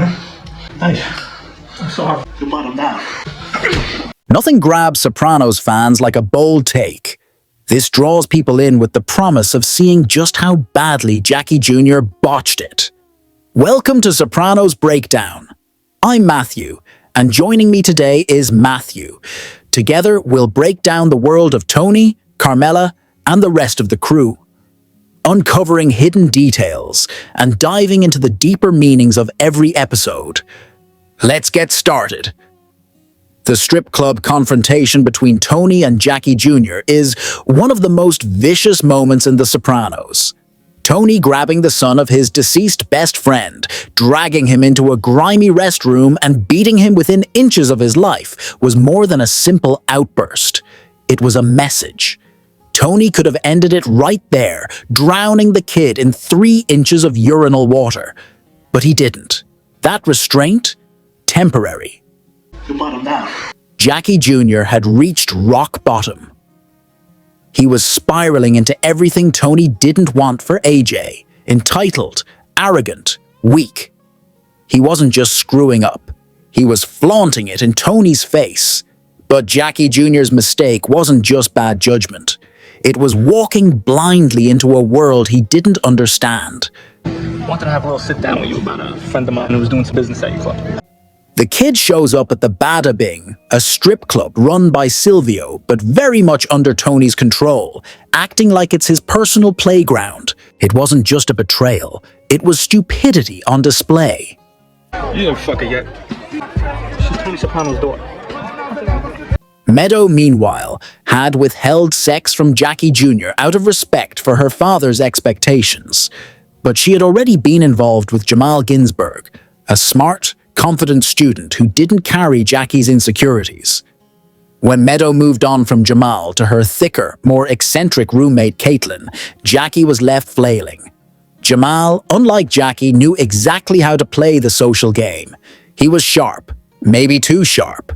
Hey, I'm sorry. You brought him down. Nothing grabs Sopranos fans like a bold take. This draws people in with the promise of seeing just how badly Jackie Jr. botched it. Welcome to Sopranos Breakdown. I'm Matthew, and joining me today is Matthew. Together, we'll break down the world of Tony, Carmela, and the rest of the crew, uncovering hidden details and diving into the deeper meanings of every episode. Let's get started. The strip club confrontation between Tony and Jackie Jr. is one of the most vicious moments in The Sopranos. Tony grabbing the son of his deceased best friend, dragging him into a grimy restroom and beating him within inches of his life was more than a simple outburst. It was a message. Tony could have ended it right there, drowning the kid in 3 inches of urinal water. But he didn't. That restraint? Temporary. You brought him down. Jackie Jr. had reached rock bottom. He was spiraling into everything Tony didn't want for AJ: entitled, arrogant, weak. He wasn't just screwing up. He was flaunting it in Tony's face. But Jackie Jr.'s mistake wasn't just bad judgment. It was walking blindly into a world he didn't understand. I wanted to have a little sit down with you about a friend of mine who was doing some business at your club. The kid shows up at the Bada Bing, a strip club run by Silvio, but very much under Tony's control, acting like it's his personal playground. It wasn't just a betrayal, it was stupidity on display. You didn't fuck her yet. She's Tony Soprano's daughter. Meadow, meanwhile, had withheld sex from Jackie Jr. out of respect for her father's expectations. But she had already been involved with Jamal Ginsberg, a smart, confident student who didn't carry Jackie's insecurities. When Meadow moved on from Jamal to her thicker, more eccentric roommate Caitlin, Jackie was left flailing. Jamal, unlike Jackie, knew exactly how to play the social game. He was sharp, maybe too sharp.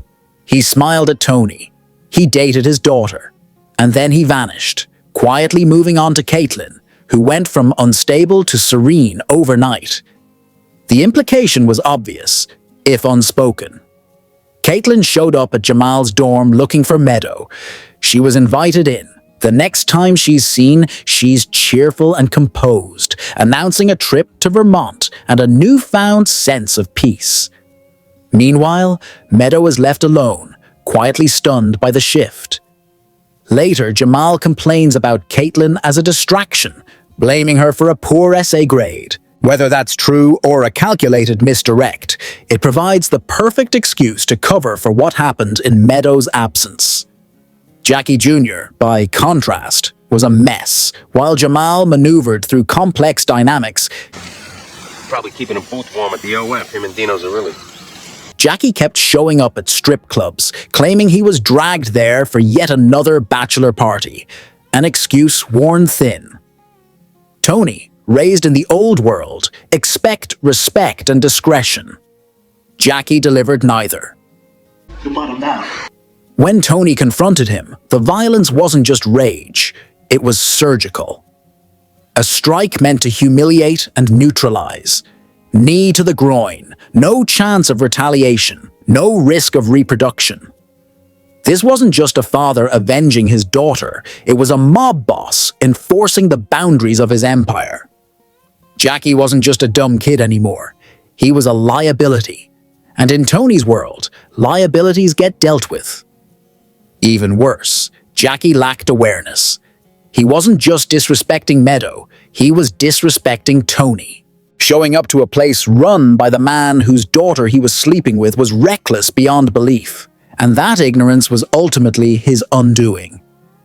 He smiled at Tony. He dated his daughter. And then he vanished, quietly moving on to Caitlin, who went from unstable to serene overnight. The implication was obvious, if unspoken. Caitlin showed up at Jamal's dorm looking for Meadow. She was invited in. The next time she's seen, she's cheerful and composed, announcing a trip to Vermont and a newfound sense of peace. Meanwhile, Meadow is left alone, quietly stunned by the shift. Later, Jamal complains about Caitlin as a distraction, blaming her for a poor essay grade. Whether that's true or a calculated misdirect, it provides the perfect excuse to cover for what happened in Meadow's absence. Jackie Jr., by contrast, was a mess, while Jamal maneuvered through complex dynamics. Probably keeping a booth warm at the OF, him and Dino's are really. Jackie kept showing up at strip clubs, claiming he was dragged there for yet another bachelor party, an excuse worn thin. Tony, raised in the old world, expect respect and discretion. Jackie delivered neither. You brought him down. When Tony confronted him, the violence wasn't just rage, it was surgical. A strike meant to humiliate and neutralize. Knee to the groin, no chance of retaliation, no risk of reproduction. This wasn't just a father avenging his daughter, it was a mob boss enforcing the boundaries of his empire. Jackie wasn't just a dumb kid anymore. He was a liability. And in Tony's world, liabilities get dealt with. Even worse, Jackie lacked awareness. He wasn't just disrespecting Meadow, he was disrespecting Tony. Showing up to a place run by the man whose daughter he was sleeping with was reckless beyond belief. And that ignorance was ultimately his undoing.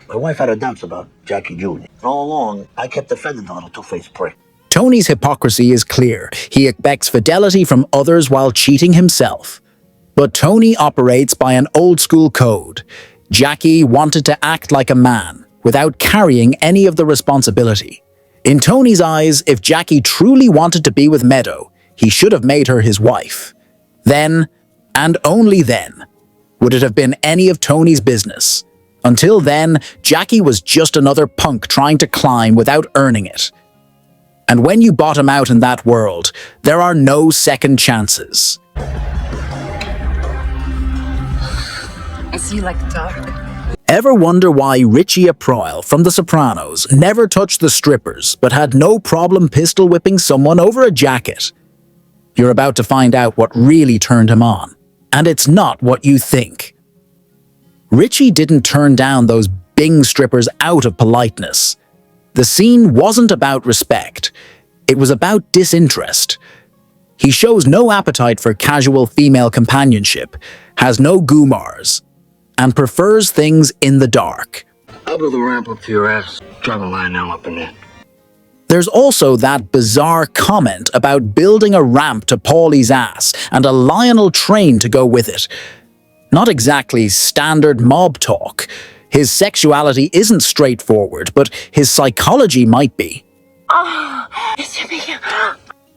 My wife had her doubts about Jackie Jr. All along, I kept defending her on a two-faced prick. Tony's hypocrisy is clear. He expects fidelity from others while cheating himself. But Tony operates by an old-school code. Jackie wanted to act like a man, without carrying any of the responsibility. In Tony's eyes, if Jackie truly wanted to be with Meadow, he should have made her his wife. Then, and only then, would it have been any of Tony's business. Until then, Jackie was just another punk trying to climb without earning it. And when you bottom out in that world, there are no second chances. I see you like the dark. Ever wonder why Richie Aprile from The Sopranos never touched the strippers but had no problem pistol whipping someone over a jacket? You're about to find out what really turned him on, and it's not what you think. Richie didn't turn down those Bing strippers out of politeness. The scene wasn't about respect. It was about disinterest. He shows no appetite for casual female companionship, has no goomars, and prefers things in the dark. I'll build a ramp up to your ass. Drive a line now up in there. There's also that bizarre comment about building a ramp to Paulie's ass and a Lionel train to go with it. Not exactly standard mob talk. His sexuality isn't straightforward, but his psychology might be.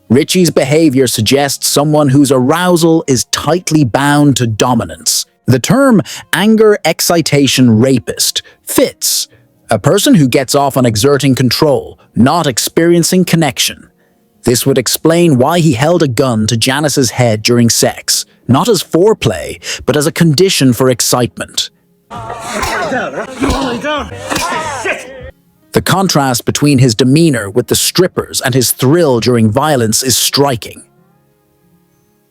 Richie's behavior suggests someone whose arousal is tightly bound to dominance. The term anger excitation rapist fits. A person who gets off on exerting control, not experiencing connection. This would explain why he held a gun to Janice's head during sex, not as foreplay, but as a condition for excitement. The contrast between his demeanor with the strippers and his thrill during violence is striking.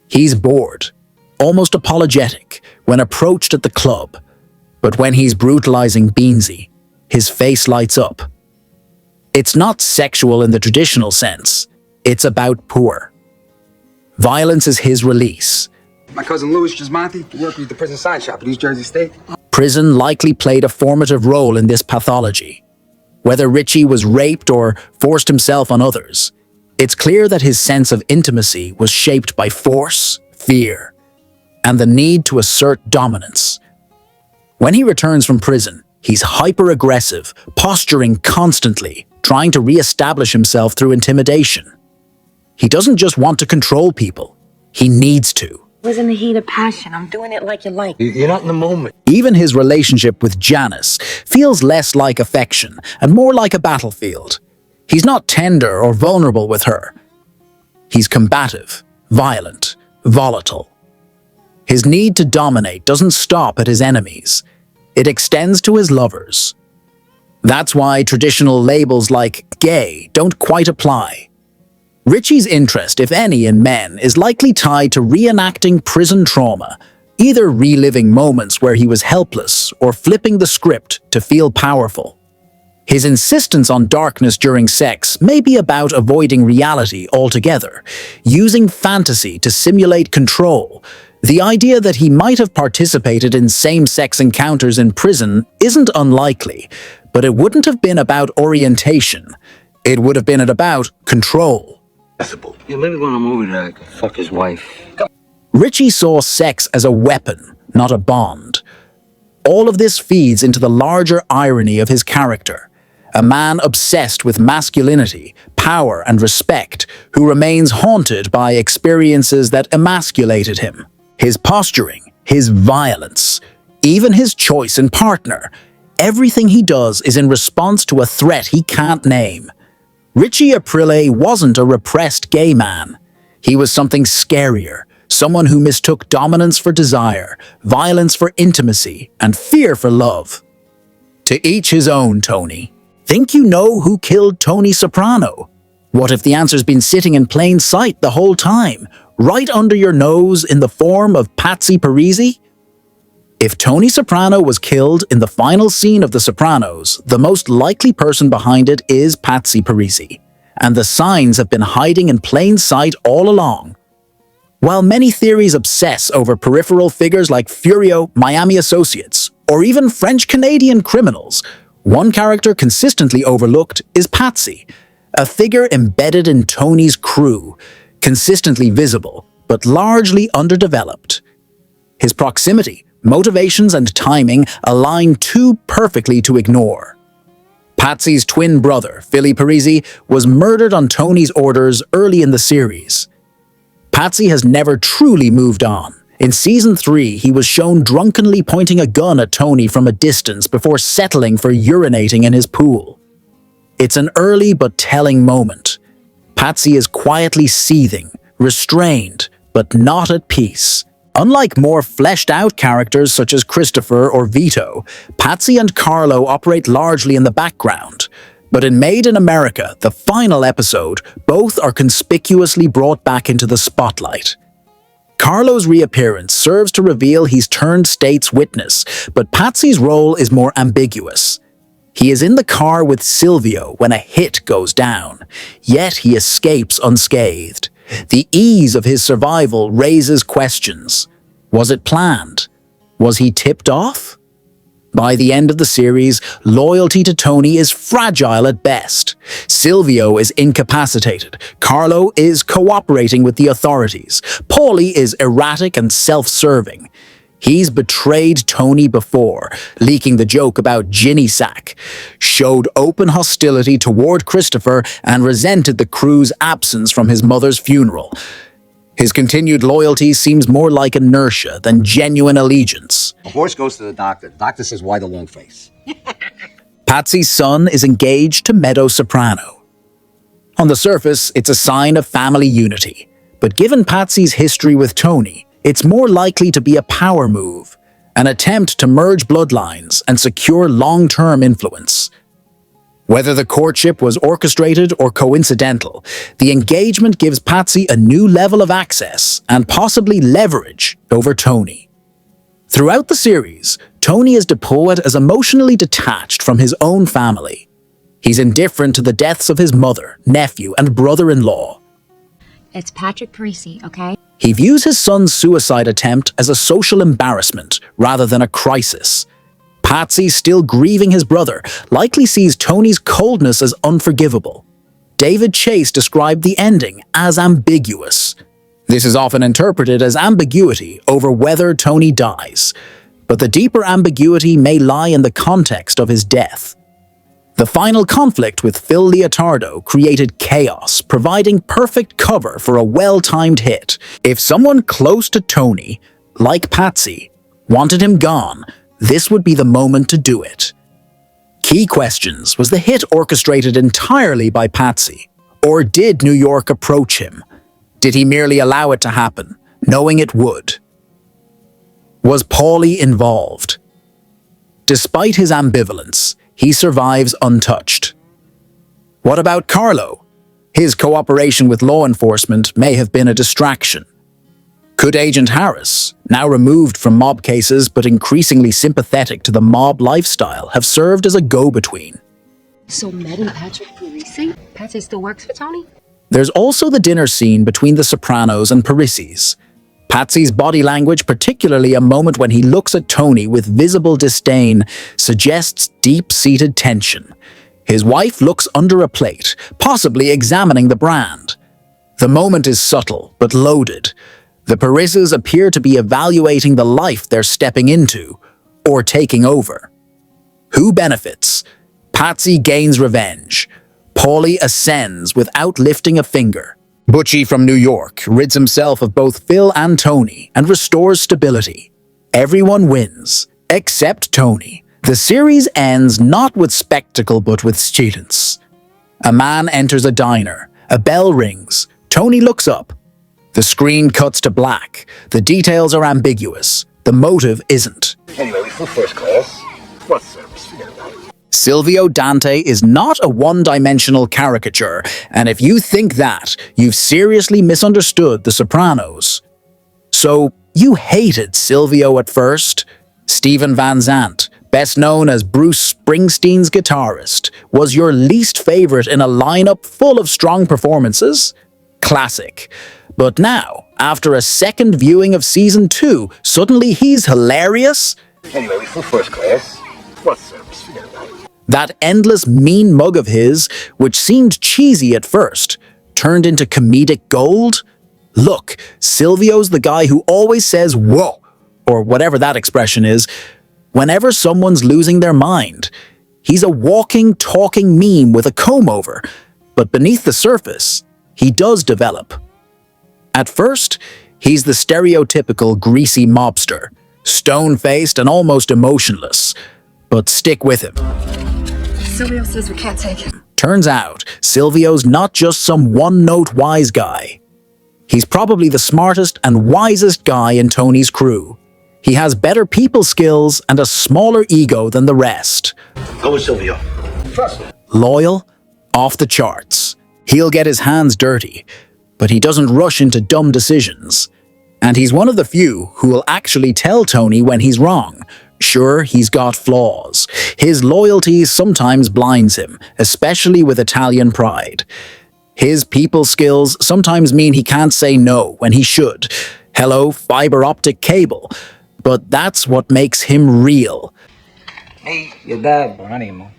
He's bored, almost apologetic, when approached at the club, but when he's brutalizing Beansy, his face lights up. It's not sexual in the traditional sense, it's about poor. Violence is his release. My cousin Louis Gismonti worked with the prison sign shop at East Jersey State. Prison likely played a formative role in this pathology. Whether Richie was raped or forced himself on others, it's clear that his sense of intimacy was shaped by force, fear, and the need to assert dominance. When he returns from prison, he's hyper-aggressive, posturing constantly, trying to re-establish himself through intimidation. He doesn't just want to control people, he needs to. Was in the heat of passion. I'm doing it like you like. You're not in the moment. Even his relationship with Janice feels less like affection and more like a battlefield. He's not tender or vulnerable with her. He's combative, violent, volatile. His need to dominate doesn't stop at his enemies. It extends to his lovers. That's why traditional labels like gay don't quite apply. Richie's interest, if any, in men is likely tied to reenacting prison trauma, either reliving moments where he was helpless or flipping the script to feel powerful. His insistence on darkness during sex may be about avoiding reality altogether, using fantasy to simulate control. The idea that he might have participated in same-sex encounters in prison isn't unlikely, but it wouldn't have been about orientation. It would have been about control. Yeah, maybe when a movie that I could fuck his wife. Richie saw sex as a weapon, not a bond. All of this feeds into the larger irony of his character. A man obsessed with masculinity, power, and respect, who remains haunted by experiences that emasculated him. His posturing, his violence, even his choice in partner. Everything he does is in response to a threat he can't name. Richie Aprile wasn't a repressed gay man. He was something scarier, someone who mistook dominance for desire, violence for intimacy, and fear for love. To each his own, Tony. Think you know who killed Tony Soprano? What if the answer's been sitting in plain sight the whole time, right under your nose in the form of Patsy Parisi? If Tony Soprano was killed in the final scene of The Sopranos, the most likely person behind it is Patsy Parisi, and the signs have been hiding in plain sight all along. While many theories obsess over peripheral figures like Furio, Miami Associates, or even French-Canadian criminals, one character consistently overlooked is Patsy, a figure embedded in Tony's crew, consistently visible, but largely underdeveloped. His proximity, motivations, and timing align too perfectly to ignore. Patsy's twin brother, Philly Parisi, was murdered on Tony's orders early in the series. Patsy has never truly moved on. In Season 3, he was shown drunkenly pointing a gun at Tony from a distance before settling for urinating in his pool. It's an early but telling moment. Patsy is quietly seething, restrained, but not at peace. Unlike more fleshed-out characters such as Christopher or Vito, Patsy and Carlo operate largely in the background. But in Made in America, the final episode, both are conspicuously brought back into the spotlight. Carlo's reappearance serves to reveal he's turned state's witness, but Patsy's role is more ambiguous. He is in the car with Silvio when a hit goes down, yet he escapes unscathed. The ease of his survival raises questions. Was it planned? Was he tipped off? By the end of the series, loyalty to Tony is fragile at best. Silvio is incapacitated. Carlo is cooperating with the authorities. Paulie is erratic and self-serving. He's betrayed Tony before, leaking the joke about Ginny Sack, showed open hostility toward Christopher, and resented the crew's absence from his mother's funeral. His continued loyalty seems more like inertia than genuine allegiance. A horse goes to the doctor. The doctor says, why the long face? Patsy's son is engaged to Meadow Soprano. On the surface, it's a sign of family unity. But given Patsy's history with Tony, it's more likely to be a power move, an attempt to merge bloodlines and secure long-term influence. Whether the courtship was orchestrated or coincidental, the engagement gives Patsy a new level of access and possibly leverage over Tony. Throughout the series, Tony is depicted as emotionally detached from his own family. He's indifferent to the deaths of his mother, nephew, and brother-in-law. It's Patrick Parisi, okay? He views his son's suicide attempt as a social embarrassment rather than a crisis. Patsy, still grieving his brother, likely sees Tony's coldness as unforgivable. David Chase described the ending as ambiguous. This is often interpreted as ambiguity over whether Tony dies, but the deeper ambiguity may lie in the context of his death. The final conflict with Phil Leotardo created chaos, providing perfect cover for a well-timed hit. If someone close to Tony, like Patsy, wanted him gone, this would be the moment to do it. Key questions: was the hit orchestrated entirely by Patsy? Or did New York approach him? Did he merely allow it to happen, knowing it would? Was Paulie involved? Despite his ambivalence, he survives untouched. What about Carlo? His cooperation with law enforcement may have been a distraction. Could Agent Harris, now removed from mob cases but increasingly sympathetic to the mob lifestyle, have served as a go-between? So Med and Patrick Parisi? Patsy still works for Tony? There's also the dinner scene between the Sopranos and Parisis. Patsy's body language, particularly a moment when he looks at Tony with visible disdain, suggests deep-seated tension. His wife looks under a plate, possibly examining the brand. The moment is subtle, but loaded. The Parisis appear to be evaluating the life they're stepping into, or taking over. Who benefits? Patsy gains revenge. Paulie ascends without lifting a finger. Butchie from New York rids himself of both Phil and Tony and restores stability. Everyone wins, except Tony. The series ends not with spectacle but with students. A man enters a diner. A bell rings. Tony looks up. The screen cuts to black. The details are ambiguous. The motive isn't. Anyway, we flew first class. What service? Forget about it. Silvio Dante is not a one-dimensional caricature, and if you think that, you've seriously misunderstood The Sopranos. So, you hated Silvio at first? Steven Van Zandt, best known as Bruce Springsteen's guitarist, was your least favorite in a lineup full of strong performances? Classic. But now, after a second viewing of Season 2, suddenly he's hilarious? Anyway, we flew first class. What service? Forget about it. That endless mean mug of his, which seemed cheesy at first, turned into comedic gold? Look, Silvio's the guy who always says, "Whoa," or whatever that expression is, whenever someone's losing their mind. He's a walking, talking meme with a comb-over, but beneath the surface, he does develop. At first, he's the stereotypical greasy mobster, stone-faced and almost emotionless. But stick with him. Silvio says we can't take him. Turns out, Silvio's not just some one-note wise guy. He's probably the smartest and wisest guy in Tony's crew. He has better people skills and a smaller ego than the rest. Go with Silvio. Trust me. Loyal, off the charts. He'll get his hands dirty, but he doesn't rush into dumb decisions. And he's one of the few who will actually tell Tony when he's wrong. Sure, he's got flaws. His loyalty sometimes blinds him, especially with Italian pride. His people skills sometimes mean he can't say no when he should. Hello, fiber optic cable. But that's what makes him real. Hey, your dad, Buonanimo.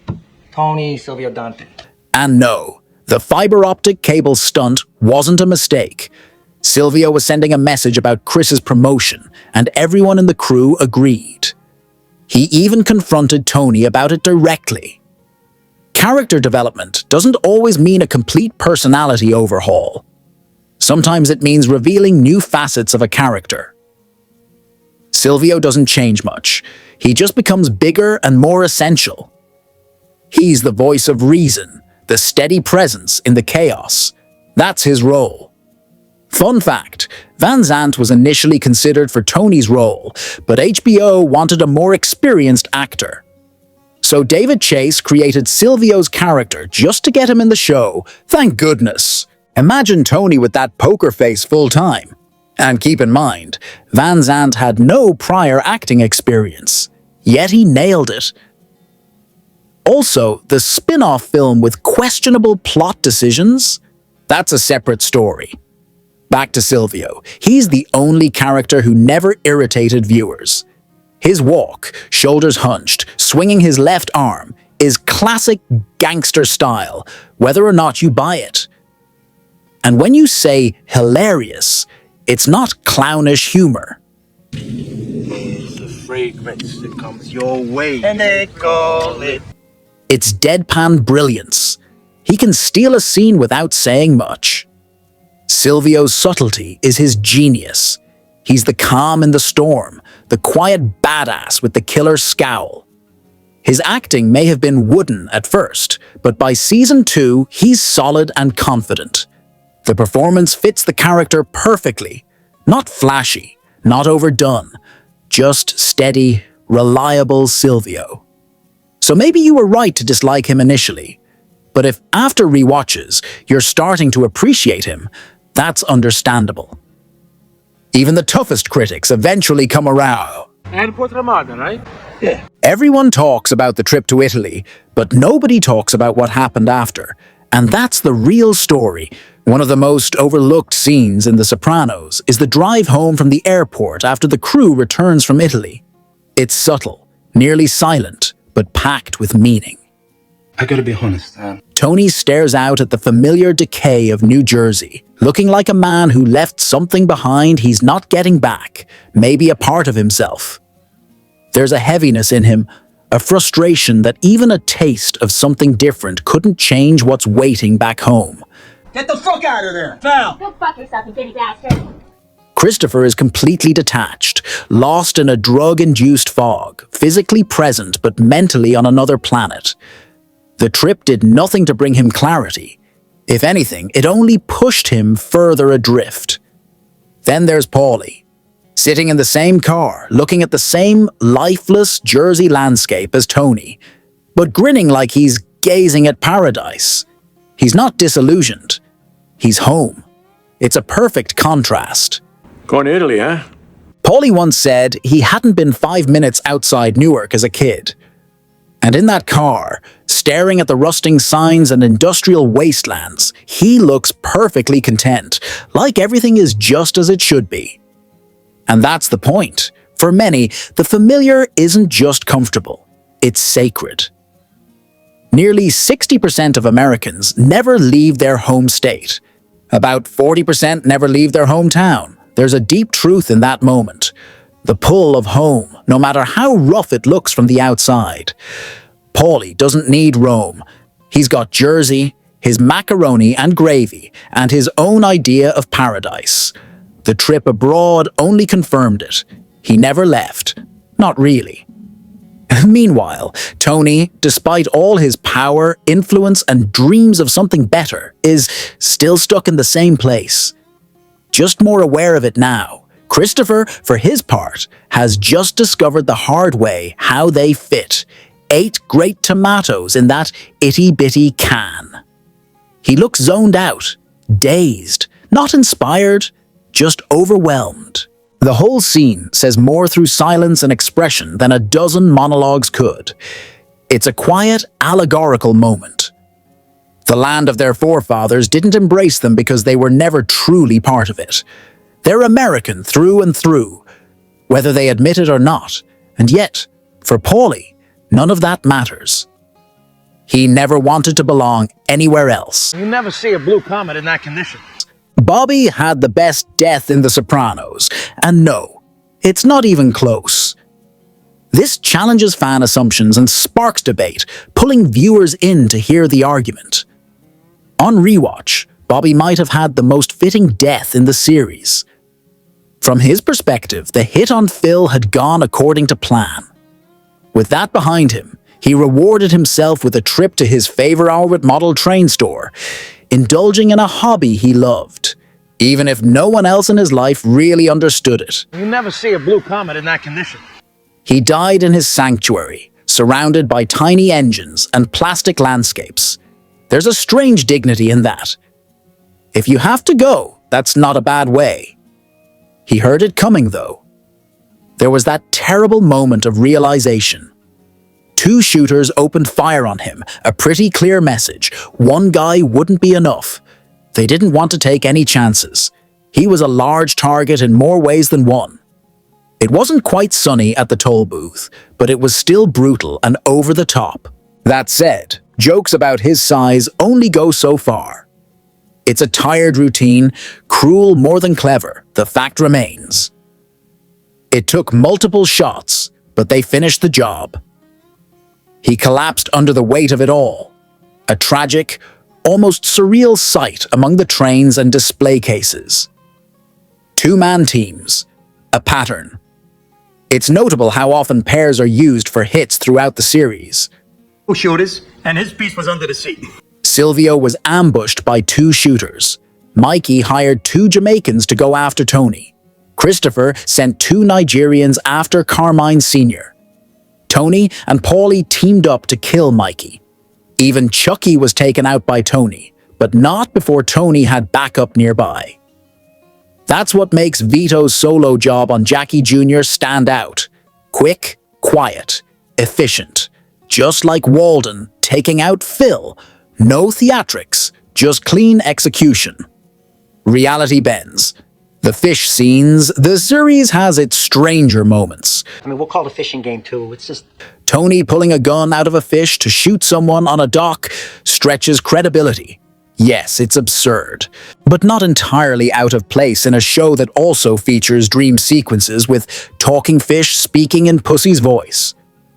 Tony, Silvio, Dante. And no, the fiber optic cable stunt wasn't a mistake. Silvio was sending a message about Chris's promotion, and everyone in the crew agreed. He even confronted Tony about it directly. Character development doesn't always mean a complete personality overhaul. Sometimes it means revealing new facets of a character. Silvio doesn't change much. He just becomes bigger and more essential. He's the voice of reason, the steady presence in the chaos. That's his role. Fun fact, Van Zandt was initially considered for Tony's role, but HBO wanted a more experienced actor. So David Chase created Silvio's character just to get him in the show. Thank goodness. Imagine Tony with that poker face full-time. And keep in mind, Van Zandt had no prior acting experience, yet he nailed it. Also, the spin-off film with questionable plot decisions? That's a separate story. Back to Silvio. He's the only character who never irritated viewers. His walk, shoulders hunched, swinging his left arm, is classic gangster style, whether or not you buy it. And when you say hilarious, it's not clownish humor. It's the fragrance that comes your way, and they call it. It's deadpan brilliance. He can steal a scene without saying much. Silvio's subtlety is his genius. He's the calm in the storm, the quiet badass with the killer scowl. His acting may have been wooden at first, but by season 2, he's solid and confident. The performance fits the character perfectly. Not flashy, not overdone, just steady, reliable Silvio. So maybe you were right to dislike him initially. But if after rewatches, you're starting to appreciate him, that's understandable. Even the toughest critics eventually come around. And Portrait Modern, right? Yeah. Everyone talks about the trip to Italy, but nobody talks about what happened after. And that's the real story. One of the most overlooked scenes in The Sopranos is the drive home from the airport after the crew returns from Italy. It's subtle, nearly silent, but packed with meaning. I gotta be honest, man. Tony stares out at the familiar decay of New Jersey, looking like a man who left something behind he's not getting back, maybe a part of himself. There's a heaviness in him, a frustration that even a taste of something different couldn't change what's waiting back home. Get the fuck out of there! Go fuck yourself, you bitty bastard. Christopher is completely detached, lost in a drug-induced fog, physically present but mentally on another planet. The trip did nothing to bring him clarity. If anything, it only pushed him further adrift. Then there's Paulie, sitting in the same car, looking at the same lifeless Jersey landscape as Tony, but grinning like he's gazing at paradise. He's not disillusioned. He's home. It's a perfect contrast. Going to Italy, huh? Paulie once said he hadn't been 5 minutes outside Newark as a kid. And in that car, staring at the rusting signs and industrial wastelands, he looks perfectly content, like everything is just as it should be. And that's the point. For many, the familiar isn't just comfortable, it's sacred. Nearly 60% of Americans never leave their home state. About 40% never leave their hometown. There's a deep truth in that moment. The pull of home, no matter how rough it looks from the outside. Paulie doesn't need Rome. He's got Jersey, his macaroni and gravy, and his own idea of paradise. The trip abroad only confirmed it. He never left. Not really. Meanwhile, Tony, despite all his power, influence, and dreams of something better, is still stuck in the same place. Just more aware of it now, Christopher, for his part, has just discovered the hard way how they fit. 8 great tomatoes in that itty-bitty can. He looks zoned out, dazed, not inspired, just overwhelmed. The whole scene says more through silence and expression than a dozen monologues could. It's a quiet, allegorical moment. The land of their forefathers didn't embrace them because they were never truly part of it. They're American through and through, whether they admit it or not. And yet, for Paulie, none of that matters. He never wanted to belong anywhere else. You never see a blue comet in that condition. Bobby had the best death in The Sopranos, and no, it's not even close. This challenges fan assumptions and sparks debate, pulling viewers in to hear the argument. On rewatch, Bobby might have had the most fitting death in the series. From his perspective, the hit on Phil had gone according to plan. With that behind him, he rewarded himself with a trip to his favorite model train store, indulging in a hobby he loved, even if no one else in his life really understood it. You never see a blue comet in that condition. He died in his sanctuary, surrounded by tiny engines and plastic landscapes. There's a strange dignity in that. If you have to go, that's not a bad way. He heard it coming, though. There was that terrible moment of realization. 2 shooters opened fire on him, a pretty clear message. One guy wouldn't be enough. They didn't want to take any chances. He was a large target in more ways than one. It wasn't quite sunny at the toll booth, but it was still brutal and over the top. That said, jokes about his size only go so far. It's a tired routine, cruel more than clever, the fact remains. It took multiple shots, but they finished the job. He collapsed under the weight of it all. A tragic, almost surreal sight among the trains and display cases. 2-man teams, a pattern. It's notable how often pairs are used for hits throughout the series. Shooters, and his piece was under the seat. Silvio was ambushed by 2 shooters. Mikey hired 2 Jamaicans to go after Tony. Christopher sent 2 Nigerians after Carmine Sr. Tony and Paulie teamed up to kill Mikey. Even Chucky was taken out by Tony, but not before Tony had backup nearby. That's what makes Vito's solo job on Jackie Jr. stand out. Quick, quiet, efficient. Just like Walden taking out Phil. No theatrics, just clean execution. Reality bends. The fish scenes, the series has its stranger moments. I mean, we'll call it a fishing game too. It's just... Tony pulling a gun out of a fish to shoot someone on a dock stretches credibility. Yes, it's absurd, but not entirely out of place in a show that also features dream sequences with talking fish speaking in Pussy's voice.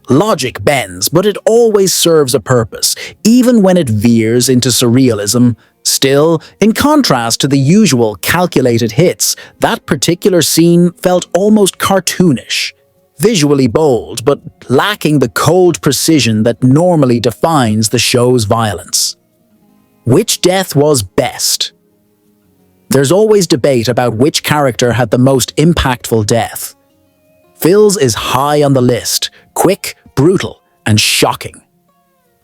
Logic bends, but it always serves a purpose, even when it veers into surrealism. Still, in contrast to the usual calculated hits, that particular scene felt almost cartoonish. Visually bold, but lacking the cold precision that normally defines the show's violence. Which death was best? There's always debate about which character had the most impactful death. Phil's is high on the list, quick, brutal, and shocking.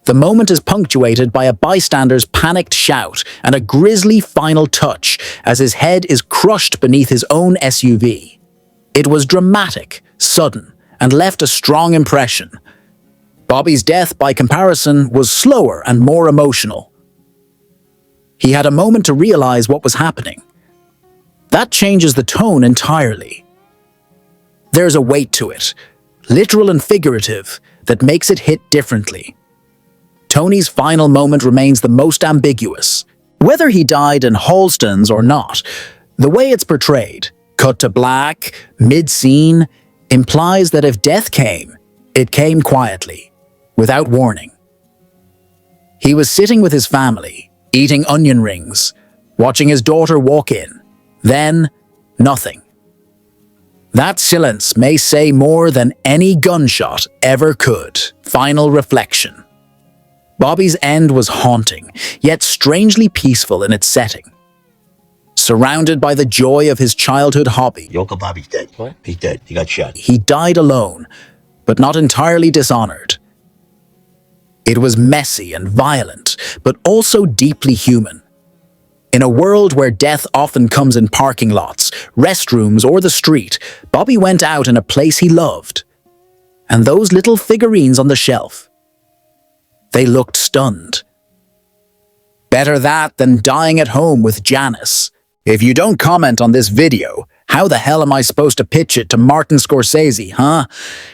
The moment is punctuated by a bystander's panicked shout and a grisly final touch as his head is crushed beneath his own SUV. It was dramatic, sudden, and left a strong impression. Bobby's death, by comparison, was slower and more emotional. He had a moment to realize what was happening. That changes the tone entirely. There's a weight to it, literal and figurative, that makes it hit differently. Tony's final moment remains the most ambiguous. Whether he died in Halston's or not, the way it's portrayed, cut to black, mid-scene, implies that if death came, it came quietly, without warning. He was sitting with his family, eating onion rings, watching his daughter walk in. Then, nothing. That silence may say more than any gunshot ever could. Final reflection. Bobby's end was haunting, yet strangely peaceful in its setting. Surrounded by the joy of his childhood hobby, Your Uncle Bobby's dead. What? He's dead. He got shot. he died alone, but not entirely dishonored. It was messy and violent, but also deeply human. In a world where death often comes in parking lots, restrooms, or the street, Bobby went out in a place he loved. And those little figurines on the shelf, they looked stunned. Better that than dying at home with Janice. If you don't comment on this video, how the hell am I supposed to pitch it to Martin Scorsese, huh?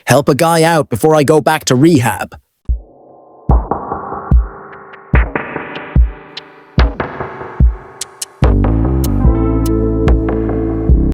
Help a guy out before I go back to rehab.